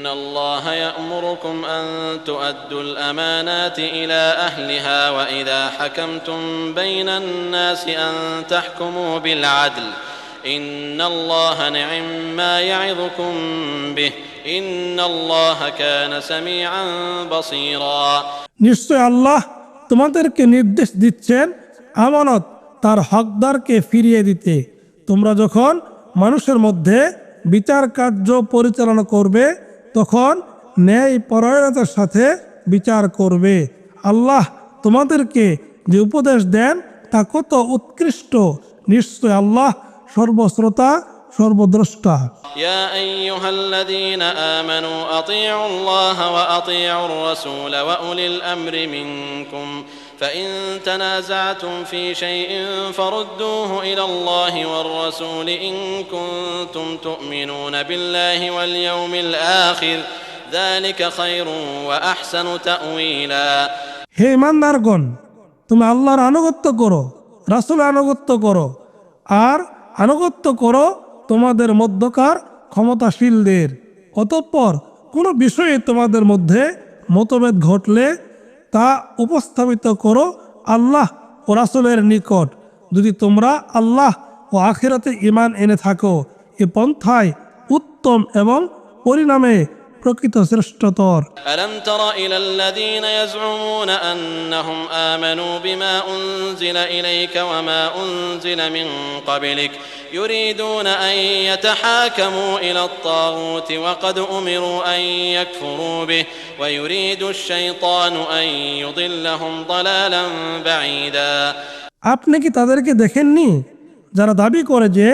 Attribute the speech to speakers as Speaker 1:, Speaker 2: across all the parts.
Speaker 1: الله يأمركم أن تؤدوا الأمانات إلى أهلها وإذا حكمتم بين الناس أن تحكموا بالعدل إن الله نعم ما يعظكم به إن الله كان سميعا بصيرا
Speaker 2: নিশ্চয় আল্লাহ তোমাদেরকে নির্দেশ দিচ্ছেন আমানত তার হকদারকে ফিরিয়ে দিতে। তোমরা যখন মানুষের মধ্যে বিচার কার্য পরিচালনা করবে তখন ন্যায় পরায়ণতার সাথে বিচার করবে। আল্লাহ তোমাদেরকে যে উপদেশ দেন তা কত উৎকৃষ্ট। নিশ্চয় আল্লাহ সর্বশ্রোতা সর্বদ্রষ্টা।
Speaker 1: يا أيها الذين آمنوا أطيعوا الله وأطيعوا الرسول وأولي الأمر منكم فإن تنازعتم في شيء فردوه إلى الله والرسول إن كنتم تؤمنون بالله واليوم الآخر ذلك خير وأحسن تأويلا
Speaker 2: হে ইমানদারগণ, তুমি আল্লাহর আনুগত্য করো, রাসূলের আনুগত্য করো, আর আনুগত্য করো তোমাদের মধ্যকার ক্ষমতাশীলদের। অতঃপর কোনো বিষয়ে তোমাদের মধ্যে মতভেদ ঘটলে তা উপস্থাপিত করো আল্লাহ ও রাসূলের নিকট, যদি তোমরা আল্লাহ ও আখিরাতে ঈমান এনে থাকো। এ পন্থায় উত্তম এবং পরিণামে প্রকৃত শ্রেষ্ঠতর।
Speaker 1: ألم تر إلى الذين يزعمون أنهم آمنوا بما أنزل إليك وما أنزل من قبلك يريدون أن يتحاكموا إلى الطاغوت وقد أمروا أن يكفروا به ويريد الشيطان أن يضلهم ضلالا بعيدا
Speaker 2: আপনি কি তাদেরকে দেখেননি যারা দাবি করে যে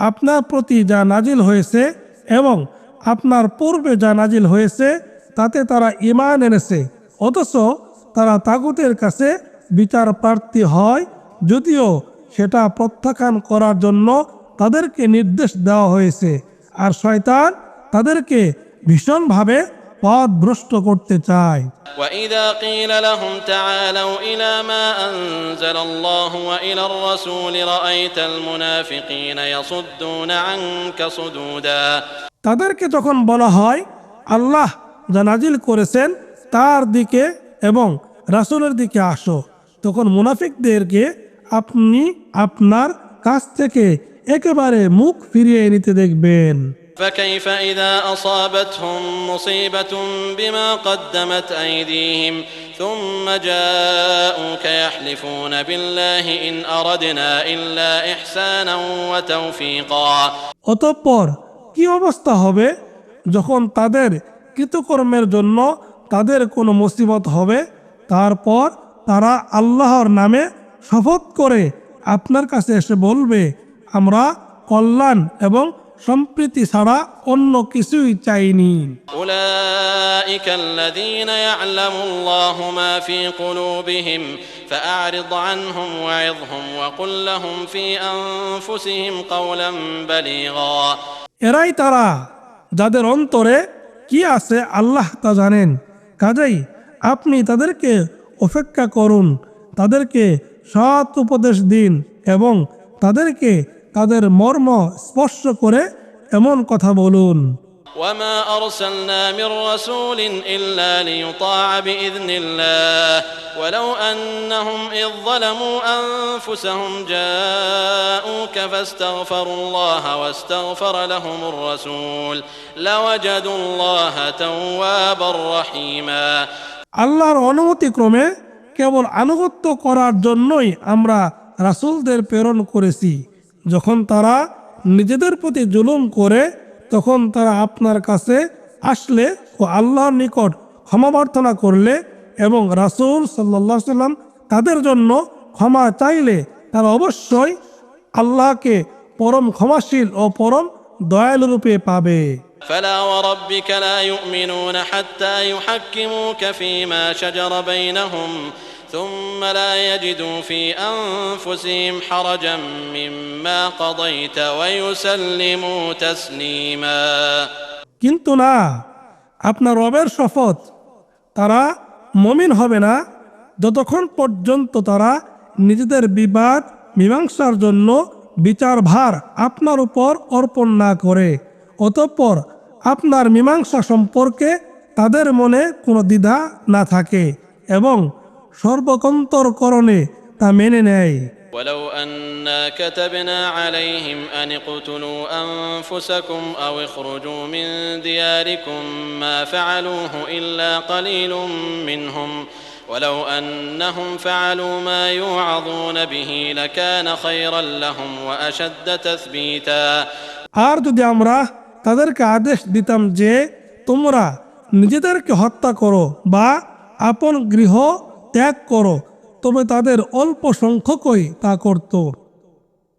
Speaker 2: আপনার প্রতি যা নাজিল হয়েছে এবং আপনার পূর্বে যা নাজিল হয়েছে তাতে তারা ঈমান এনেছে, অথচ তারা তাগুতের কাছে বিচার প্রার্থী হয়, যদিও সেটা প্রত্যাখ্যান করার জন্য তাদেরকে নির্দেশ দেওয়া হয়েছে। আর শয়তান তাদেরকে ভীষণভাবে পথভ্রষ্ট করতে চায়।
Speaker 1: وإذا قيل لهم تعالوا إلى ما أنزل الله وإلى الرسول رأيت المنافقين يصدون عنك صدودا
Speaker 2: তাদেরকে যখন বলা হয় আল্লাহ যা নাজিল করেছেন তার দিকে এবং রাসূলের দিকে আসো, তখন মুনাফিকদেরকে আপনি আপনার কাছ থেকে একেবারে মুখ ফিরিয়ে নিতে দেখবেন।
Speaker 1: فكيف إذا أصابتهم مصيبة بما قدمت أيديهم ثم جاءوك يحلفون بالله إن أردنا إلا إحسانا وتوفيقا
Speaker 2: অতঃপর কি অবস্থা হবে যখন তাদের কৃতকর্মের জন্য তাদের কোনো মুসিবত হবে, তারপর তারা আল্লাহর নামে শপথ করে আপনার কাছে এসে বলবে আমরা কল্যাণ এবং সম্প্রীতি ছাড়া অন্য কিছুই চাইনি।
Speaker 1: أولئك الذين يعلم الله ما في قلوبهم فأعرض عنهم وعظهم وقل لهم في أنفسهم قولا بليغا
Speaker 2: এরাই তারা যাদের অন্তরে কি আছে আল্লাহ তা জানেন, কাজেই আপনি তাদেরকে উপেক্ষা করুন, তাদেরকে সৎ উপদেশ দিন এবং তাদেরকে তাদের মর্ম স্পর্শ করে এমন কথা বলুন।
Speaker 1: وما أرسلنا من رسول إلا ليطاع بإذن الله ولو أنهم إذ ظلموا أنفسهم جاءوك فاستغفروا الله واستغفر لهم الرسول لوجدوا الله توابا رحيما
Speaker 2: আল্লাহর অনুমতি ক্রমে কেবল আনুগত্য করার জন্যই আমরা রাসূলদের প্রেরণ করেছি। যখন তারা নিজেদের প্রতি জুলুম করে তখন তারা আপনার কাছে আসলে ও আল্লাহর নিকট ক্ষমা প্রার্থনা করলে এবং রাসূল সাল্লাল্লাহু আলাইহি সাল্লাম তাদের জন্য ক্ষমা চাইলে তারা অবশ্যই আল্লাহকে পরম ক্ষমাশীল ও পরম দয়ালু রূপে পাবে।
Speaker 1: فلا وربك لا يؤمنون حتى يحكموك فيما شجر بينهم ثم لا يجدوا في أنفسهم حرجا مما قضيت ويسلموا تسليما
Speaker 2: কিন্তু না, আপনার রবের শপথ, তারা মুমিন হবে না যতক্ষণ পর্যন্ত তারা নিজেদের বিবাদ মীমাংসার জন্য বিচার ভার আপনার উপর অর্পণ না করে। অতঃপর আপনার মীমাংসা সম্পর্কে তাদের মনে কোনো দ্বিধা না থাকে এবং সর্বকন্তরকরণে তা মেনে নেয়।
Speaker 1: ولو أنا كتبنا عليهم أن اقتلوا أنفسكم أو اخرجوا من دياركم ما فعلوه إلا قليل منهم ولو أنهم فعلوا ما يوعظون به لكان خيرا لهم وأشد تثبيتا
Speaker 2: আর যদি আমরা তাদেরকে আদেশ দিতাম যে তোমরা নিজেদেরকে হত্যা করো বা আপন গৃহ ত্যাগ করো, তবে তাদের অল্প সংখ্যকই তা করত।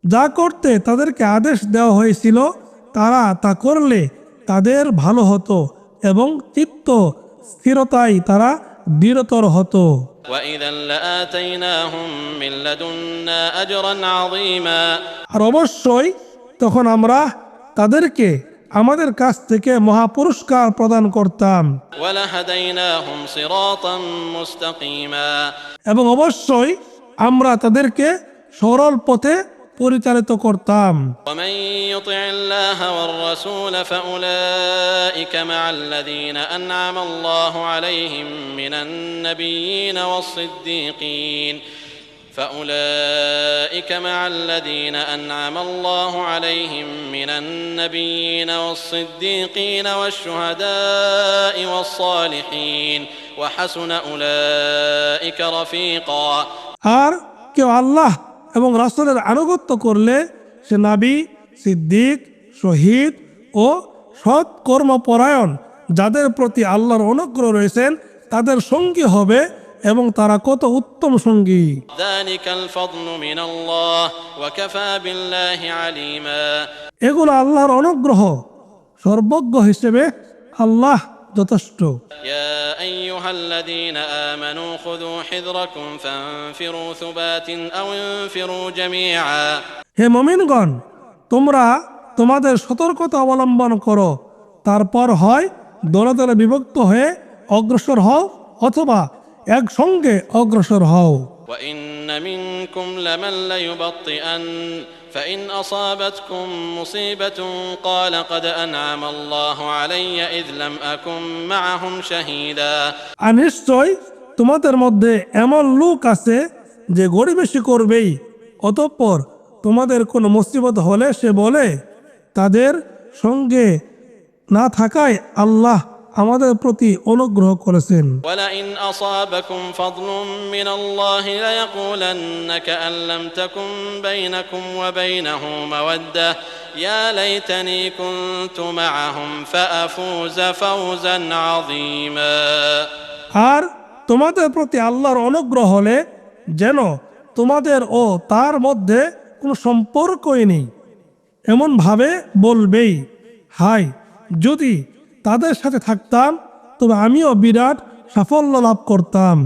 Speaker 2: যা করতে তাদেরকে আদেশ দেওয়া হয়েছিল তারা তা করলে তাদের ভালো হতো এবং চিত্ত স্থিরতায় তারা দৃঢ়তর হতো।
Speaker 1: وإذا لآتيناهم من لدنا أجرا عظيما
Speaker 2: আর অবশ্যই তখন আমরা তাদেরকে আমাদের কাছ থেকে মহাপুরস্কার প্রদান করতাম
Speaker 1: ولهديناهم صراطا مستقيما
Speaker 2: এবং অবশ্যই আমরা তাদেরকে সরল পথে পরিচালিত করতাম।
Speaker 1: ومن يطع الله والرسول فأولئك مع الذين أنعم الله عليهم من النبيين والصديقين فأولئك مع الذين أنعم الله عليهم من النبيين والصديقين والشهداء والصالحين وحسن أولئك رفيقا
Speaker 2: আর কেউ আল্লাহ এবং রাসূলের আনুগত্য করলে সে নবী, সিদ্দিক, শহীদ ও সৎ কর্মপরায়ণ যাদের প্রতি আল্লাহর অনুগ্রহ রয়েছেন তাদের সঙ্গী হবে এবং তারা কত উত্তম সঙ্গী।
Speaker 1: ذلك الفضل من الله وكفى بالله عليما
Speaker 2: এগুলো আল্লাহর অনুগ্রহ, সর্বজ্ঞ হিসেবে আল্লাহ যথেষ্ট।
Speaker 1: يا أيها الذين آمنوا خذوا حذركم فانفروا ثبات أو انفروا جميعا
Speaker 2: হে মুমিনগণ, তোমরা তোমাদের সতর্কতা অবলম্বন করো, তারপর হয় দলে দলে বিভক্ত হয়ে অগ্রসর হও অথবা একসঙ্গে অগ্রসর হও।
Speaker 1: وإن منكم لمن ليبطئن فإن أصابتكم مصيبة قال قد أنعم الله علي إذ لم أكن معهم شهيدا
Speaker 2: আর নিশ্চয় তোমাদের মধ্যে এমন লোক আছে যে গড়িবেশি করবেই, অতঃপর তোমাদের কোনো মুসিবত হলে সে বলে তাদের সঙ্গে না থাকায় আল্লাহ আমাদের প্রতি অনুগ্রহ করেছেন।
Speaker 1: ولئن أصابكم فضل من الله ليقولن كأن لم تكن بينكم وبينه مودة يا ليتني كنت معهم فأفوز فوزا عظيما
Speaker 2: আর তোমাদের প্রতি আল্লাহর অনুগ্রহ হলে যেন তোমাদের ও তার মধ্যে কোনো সম্পর্কই নেই, এমন ভাবে বলবেই হায় যদি তাদের সাথে থাকতাম তবে আমিও বিরাট সাফল্য লাভ করতাম।